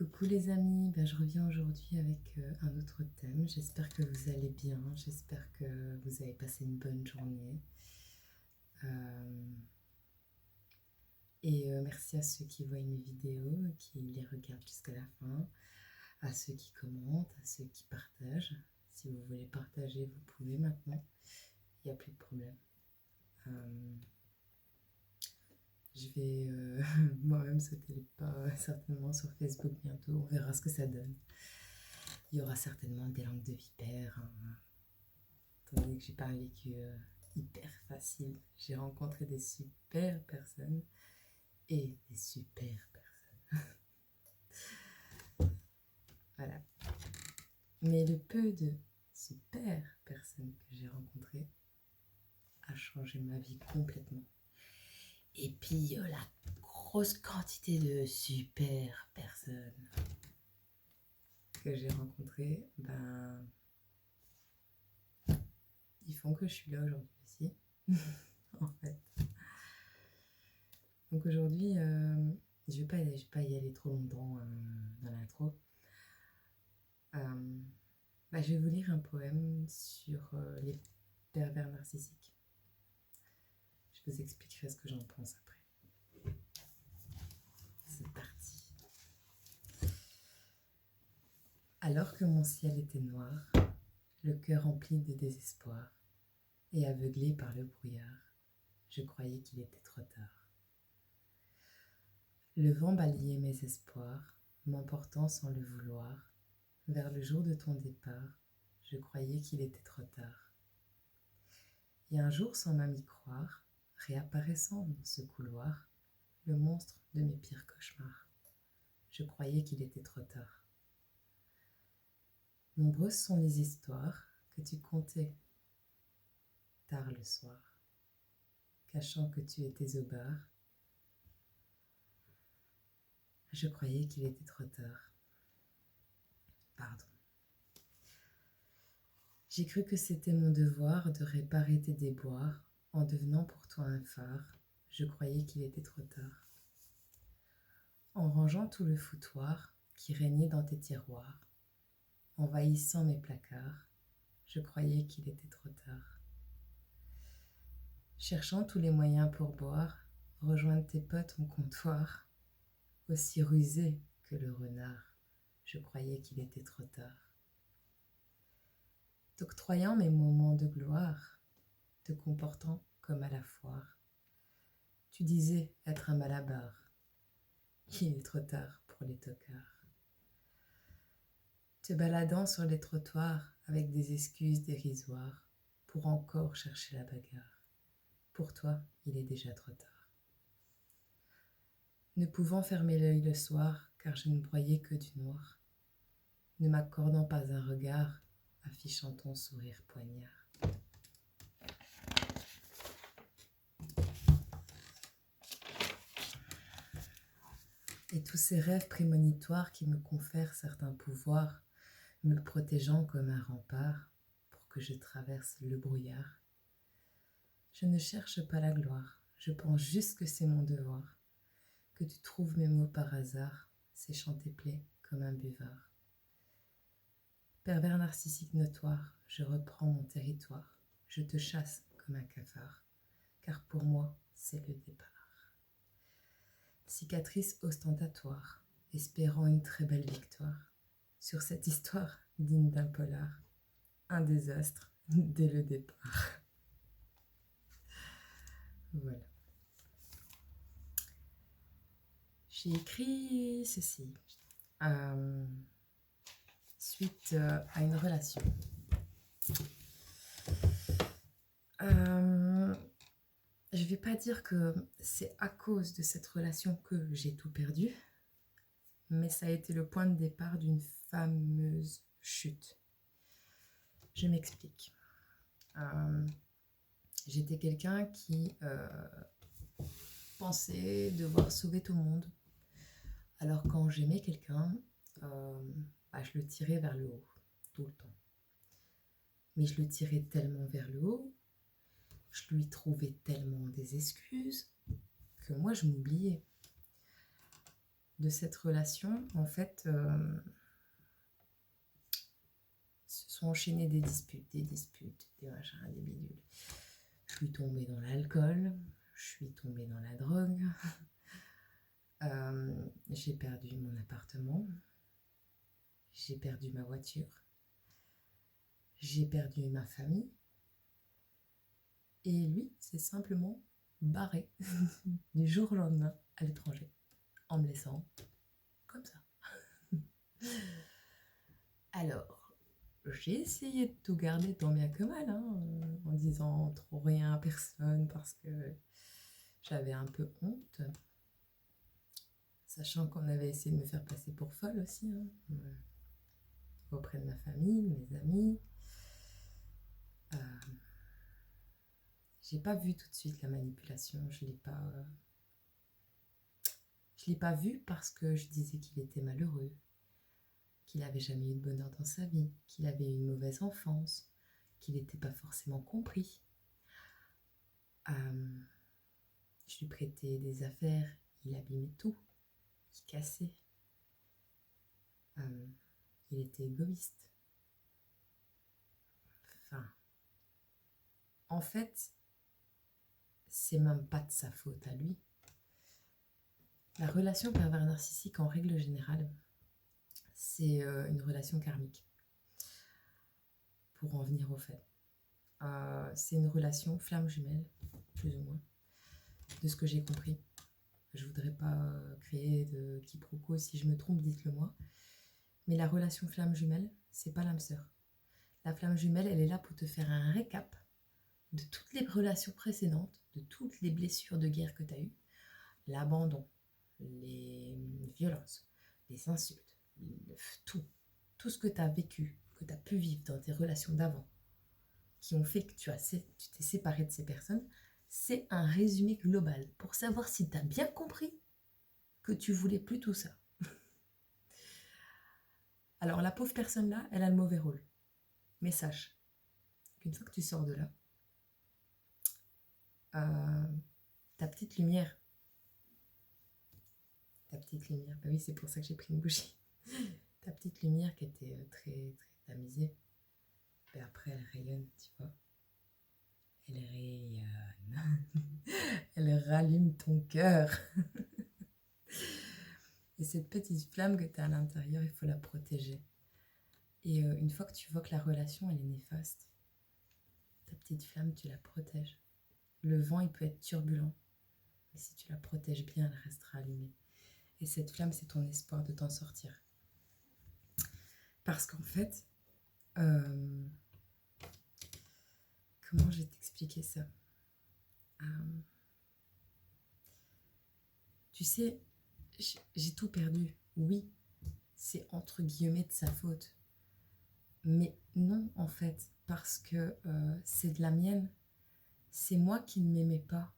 Coucou les amis, je reviens aujourd'hui avec un autre thème. J'espère que vous allez bien, j'espère que vous avez passé une bonne journée. Euh, Merci à ceux qui voient mes vidéos, qui les regardent jusqu'à la fin, à ceux qui commentent, à ceux qui partagent. Si vous voulez partager, vous pouvez maintenant, il n'y a plus de problème. Je vais moi-même sauter les pas certainement sur Facebook bientôt, on verra ce que ça donne. Il y aura certainement des langues de vipère, hein, étant donné que j'ai pas un vécu hyper facile. J'ai rencontré des super personnes et des super personnes. Voilà. Mais le peu de super personnes que j'ai rencontrées a changé ma vie complètement. Et puis la grosse quantité de super personnes que j'ai rencontrées, ils font que je suis là aujourd'hui aussi, en fait. Donc aujourd'hui, je vais pas y aller trop longtemps dans l'intro. Je vais vous lire un poème sur les pervers narcissiques. Je vous expliquerai ce que j'en pense après. C'est parti. Alors que mon ciel était noir, le cœur rempli de désespoir et aveuglé par le brouillard, je croyais qu'il était trop tard. Le vent balayait mes espoirs, m'emportant sans le vouloir, vers le jour de ton départ, je croyais qu'il était trop tard. Et un jour, sans même y croire, réapparaissant dans ce couloir, le monstre de mes pires cauchemars, je croyais qu'il était trop tard. Nombreuses sont les histoires que tu contais tard le soir, cachant que tu étais au bar, je croyais qu'il était trop tard. Pardon. J'ai cru que c'était mon devoir de réparer tes déboires en devenant pour toi un phare, je croyais qu'il était trop tard. En rangeant tout le foutoir qui régnait dans tes tiroirs, envahissant mes placards, je croyais qu'il était trop tard. Cherchant tous les moyens pour boire, rejoindre tes potes en comptoir, aussi rusé que le renard, je croyais qu'il était trop tard. T'octroyant mes moments de gloire, te comportant comme à la foire, tu disais être un malabar, il est trop tard pour les tocards. Te baladant sur les trottoirs avec des excuses dérisoires pour encore chercher la bagarre, pour toi, il est déjà trop tard. Ne pouvant fermer l'œil le soir, car je ne broyais que du noir, ne m'accordant pas un regard, affichant ton sourire poignard. Et tous ces rêves prémonitoires qui me confèrent certains pouvoirs, me protégeant comme un rempart pour que je traverse le brouillard. Je ne cherche pas la gloire, je pense juste que c'est mon devoir, que tu trouves mes mots par hasard, séchant tes plaies comme un buvard. Pervers narcissique notoire, je reprends mon territoire, je te chasse comme un cafard, car pour moi, c'est le départ. Cicatrice ostentatoire, espérant une très belle victoire, sur cette histoire digne d'un polar, un désastre dès le départ. Voilà. J'ai écrit ceci suite à une relation. Je ne vais pas dire que c'est à cause de cette relation que j'ai tout perdu, mais ça a été le point de départ d'une fameuse chute. Je m'explique. J'étais quelqu'un qui pensait devoir sauver tout le monde. Alors quand j'aimais quelqu'un, je le tirais vers le haut, tout le temps. Mais je le tirais tellement vers le haut, je lui trouvais tellement des excuses que moi je m'oubliais. de cette relation, en fait, se sont enchaînées des disputes, des machins, des bidules. Je suis tombée dans l'alcool, je suis tombée dans la drogue, j'ai perdu mon appartement, j'ai perdu ma voiture, j'ai perdu ma famille, et lui s'est simplement barré du jour au lendemain à l'étranger, en me laissant comme ça. Alors, j'ai essayé de tout garder tant bien que mal, hein, en disant trop rien à personne parce que j'avais un peu honte. Sachant qu'on avait essayé de me faire passer pour folle aussi, hein, auprès de ma famille, de mes amis. J'ai pas vu tout de suite la manipulation, je l'ai pas vu parce que je disais qu'il était malheureux, qu'il n'avait jamais eu de bonheur dans sa vie, qu'il avait eu une mauvaise enfance, qu'il n'était pas forcément compris. Je lui prêtais des affaires, il abîmait tout, il cassait. Il était égoïste. Enfin, en fait, c'est même pas de sa faute à lui. La relation pervers narcissique, en règle générale, c'est une relation karmique. Pour en venir au fait. C'est une relation flamme jumelle, plus ou moins, de ce que j'ai compris. Je voudrais pas créer de quiproquo, si je me trompe, dites-le moi. Mais la relation flamme jumelle, c'est pas l'âme sœur. La flamme jumelle, elle est là pour te faire un récap de toutes les relations précédentes, de toutes les blessures de guerre que tu as eues, l'abandon, les violences, les insultes, tout ce que tu as vécu, que tu as pu vivre dans tes relations d'avant, qui ont fait que tu t'es séparé de ces personnes, c'est un résumé global pour savoir si tu as bien compris que tu voulais plus tout ça. Alors la pauvre personne-là, elle a le mauvais rôle. Mais sache qu'une fois que tu sors de là, ta petite lumière, bah oui, c'est pour ça que j'ai pris une bougie, ta petite lumière qui était très, très tamisée, et après elle rayonne, tu vois. Elle rayonne. Elle rallume ton cœur. Et cette petite flamme que tu as à l'intérieur, il faut la protéger. Et une fois que tu vois que la relation, elle est néfaste, ta petite flamme, tu la protèges. Le vent, il peut être turbulent, mais si tu la protèges bien, elle restera allumée. Et cette flamme, c'est ton espoir de t'en sortir. Parce qu'en fait, comment je vais t'expliquer ça? Tu sais, j'ai tout perdu. Oui, c'est entre guillemets de sa faute. Mais non, en fait, parce que c'est de la mienne. C'est moi qui ne m'aimais pas,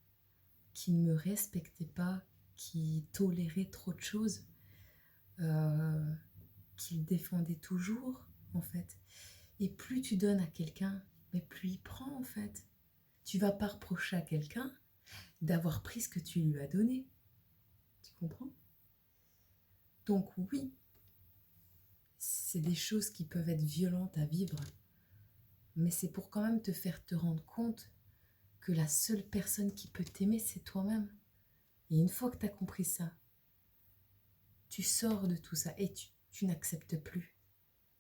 qui ne me respectais pas, qui tolérait trop de choses, qu'il défendait toujours, en fait. Et plus tu donnes à quelqu'un, mais plus il prend, en fait. Tu vas pas reprocher à quelqu'un d'avoir pris ce que tu lui as donné. Tu comprends? Donc oui, c'est des choses qui peuvent être violentes à vivre, mais c'est pour quand même te faire te rendre compte que la seule personne qui peut t'aimer, c'est toi-même. Et une fois que tu as compris ça, tu sors de tout ça et tu n'acceptes plus.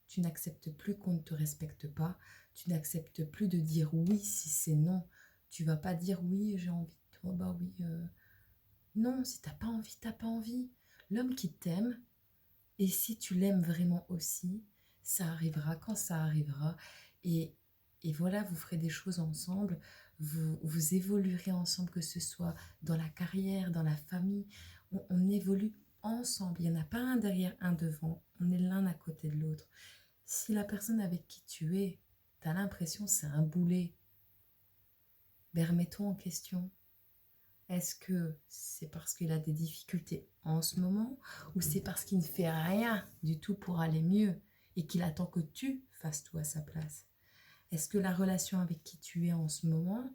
Tu n'acceptes plus qu'on ne te respecte pas. Tu n'acceptes plus de dire oui si c'est non. Tu vas pas dire oui, j'ai envie de toi, bah oui. Non, si t'as pas envie, t'as pas envie. L'homme qui t'aime, et si tu l'aimes vraiment aussi, ça arrivera quand ça arrivera. Et voilà, vous ferez des choses ensemble, vous évoluerez ensemble, que ce soit dans la carrière, dans la famille. On évolue ensemble. Il n'y en a pas un derrière, un devant. On est l'un à côté de l'autre. Si la personne avec qui tu es, tu as l'impression que c'est un boulet, ben remets-toi en question. Est-ce que c'est parce qu'il a des difficultés en ce moment ou c'est parce qu'il ne fait rien du tout pour aller mieux et qu'il attend que tu fasses tout à sa place? Est-ce que la relation avec qui tu es en ce moment,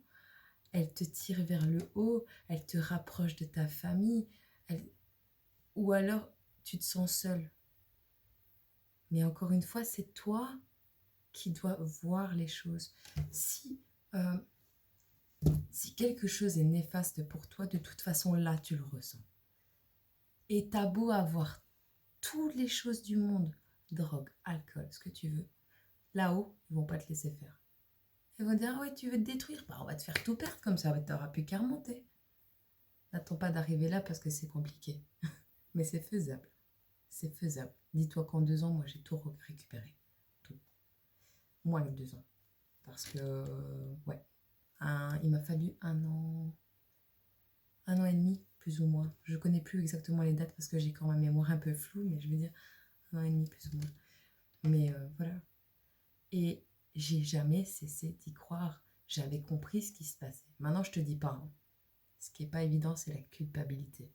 elle te tire vers le haut, elle te rapproche de ta famille, ou alors tu te sens seul. Mais encore une fois, c'est toi qui dois voir les choses. Euh, si quelque chose est néfaste pour toi, de toute façon, là, tu le ressens. Et t'as beau avoir toutes les choses du monde, drogue, alcool, ce que tu veux, là-haut, ils vont pas te laisser faire. Ils vont dire, ah ouais, tu veux te détruire, bah, on va te faire tout perdre comme ça, t'auras plus qu'à remonter. N'attends pas d'arriver là parce que c'est compliqué. Mais c'est faisable. C'est faisable. Dis-toi qu'en 2 ans, moi, j'ai tout récupéré. Tout. Moins que 2 ans. Parce que, ouais, il m'a fallu 1 an et demi, plus ou moins. Je connais plus exactement les dates parce que j'ai quand ma mémoire un peu floue, mais je veux dire 1 an et demi, plus ou moins. Mais voilà. Et j'ai jamais cessé d'y croire. J'avais compris ce qui se passait. Maintenant, je te dis pas. Hein. Ce qui est pas évident, c'est la culpabilité.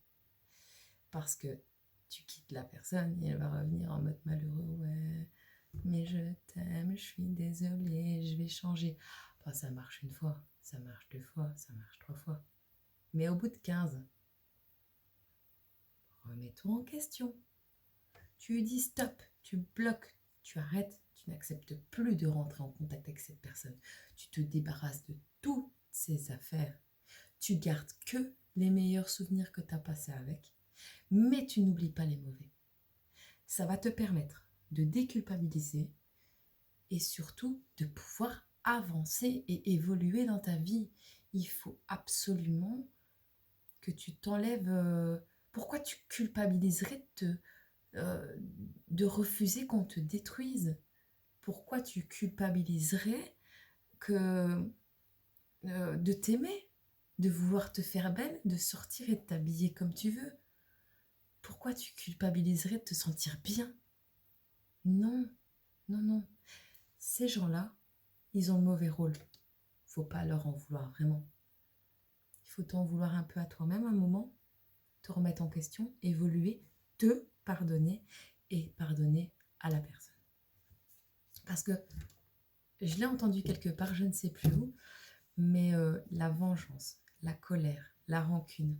Parce que tu quittes la personne et elle va revenir en mode malheureux. Ouais, mais je t'aime, je suis désolée, je vais changer. Bah, ça marche 1 fois, ça marche 2 fois, ça marche 3 fois. Mais au bout de 15, remets-toi en question. Tu lui dis stop, tu bloques, tu arrêtes, tu n'acceptes plus de rentrer en contact avec cette personne. Tu te débarrasses de toutes ces affaires. Tu gardes que les meilleurs souvenirs que tu as passés avec, mais tu n'oublies pas les mauvais. Ça va te permettre de déculpabiliser et surtout de pouvoir avancer et évoluer dans ta vie. Il faut absolument que tu t'enlèves... pourquoi tu culpabiliserais de refuser qu'on te détruise? Pourquoi tu culpabiliserais de t'aimer, de vouloir te faire belle, de sortir et de t'habiller comme tu veux? Pourquoi tu culpabiliserais de te sentir bien? Non, non, non. Ces gens-là, ils ont le mauvais rôle. Faut pas leur en vouloir, vraiment. Il faut t'en vouloir un peu à toi-même un moment, te remettre en question, évoluer, te pardonner et pardonner à la personne. Parce que je l'ai entendu quelque part, je ne sais plus où, mais la vengeance, la colère, la rancune,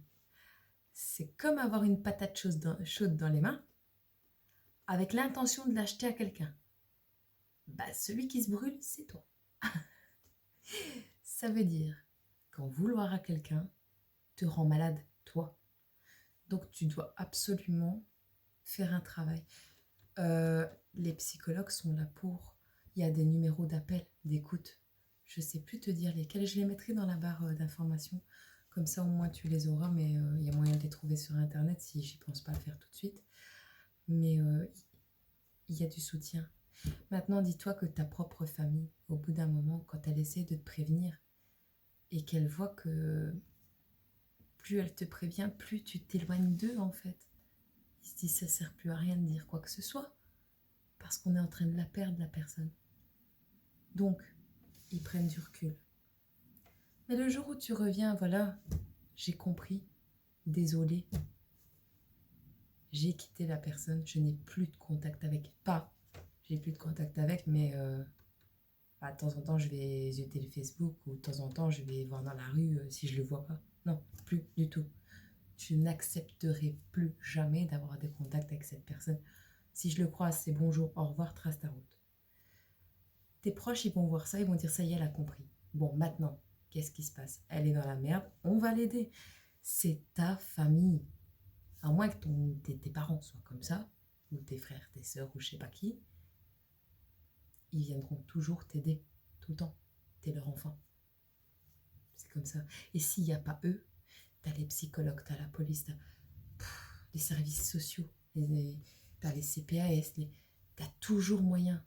c'est comme avoir une patate chaude dans les mains avec l'intention de l'acheter à quelqu'un. Bah, celui qui se brûle, c'est toi. Ça veut dire qu'en vouloir à quelqu'un te rend malade, toi. Donc tu dois absolument faire un travail. Les psychologues sont là pour... Il y a des numéros d'appel, d'écoute. Je ne sais plus te dire lesquels. Je les mettrai dans la barre d'informations. Comme ça, au moins, tu les auras. Mais il y a moyen de les trouver sur Internet si j'y pense pas le faire tout de suite. Mais il y a du soutien. Maintenant, dis-toi que ta propre famille, au bout d'un moment, quand elle essaie de te prévenir et qu'elle voit que plus elle te prévient, plus tu t'éloignes d'eux, en fait. Ils se disent, ça sert plus à rien de dire quoi que ce soit. Parce qu'on est en train de la perdre, la personne. Donc, ils prennent du recul. Mais le jour où tu reviens, voilà, j'ai compris, désolé, j'ai quitté la personne, je n'ai plus de contact avec. Pas, j'ai plus de contact avec, mais de temps en temps, je vais jeter le Facebook ou de temps en temps, je vais voir dans la rue si je le vois pas. Non, plus du tout. Je n'accepterai plus jamais d'avoir des contacts avec cette personne. Si je le croise, c'est bonjour, au revoir, trace ta route. Tes proches, ils vont voir ça, ils vont dire ça y est, elle a compris. Bon, maintenant, qu'est-ce qui se passe? Elle est dans la merde, on va l'aider. C'est ta famille. À moins que tes parents soient comme ça, ou tes frères, tes sœurs, ou je sais pas qui, ils viendront toujours t'aider, tout le temps. T'es leur enfant. C'est comme ça. Et s'il n'y a pas eux, t'as les psychologues, t'as la police, t'as les services sociaux, t'as les CPAS, t'as toujours moyen.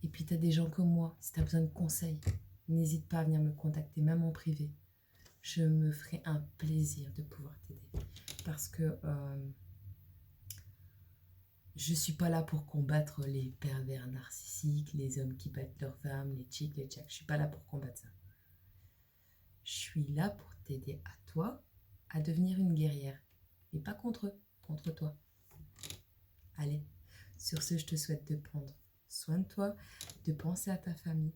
Et puis t'as des gens comme moi, si t'as besoin de conseils, n'hésite pas à venir me contacter, même en privé. Je me ferai un plaisir de pouvoir t'aider. Parce que je suis pas là pour combattre les pervers narcissiques, les hommes qui battent leurs femmes, les chics, les tchaks. Je suis pas là pour combattre ça. Je suis là pour t'aider à toi à devenir une guerrière. Et pas contre eux, contre toi. Allez, sur ce, je te souhaite de prendre soin de toi, de penser à ta famille,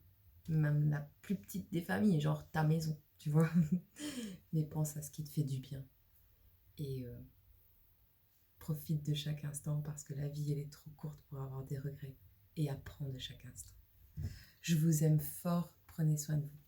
même la plus petite des familles, genre ta maison, tu vois. Mais pense à ce qui te fait du bien. Et Profite de chaque instant parce que la vie, elle est trop courte pour avoir des regrets et apprends de chaque instant. Je vous aime fort, prenez soin de vous.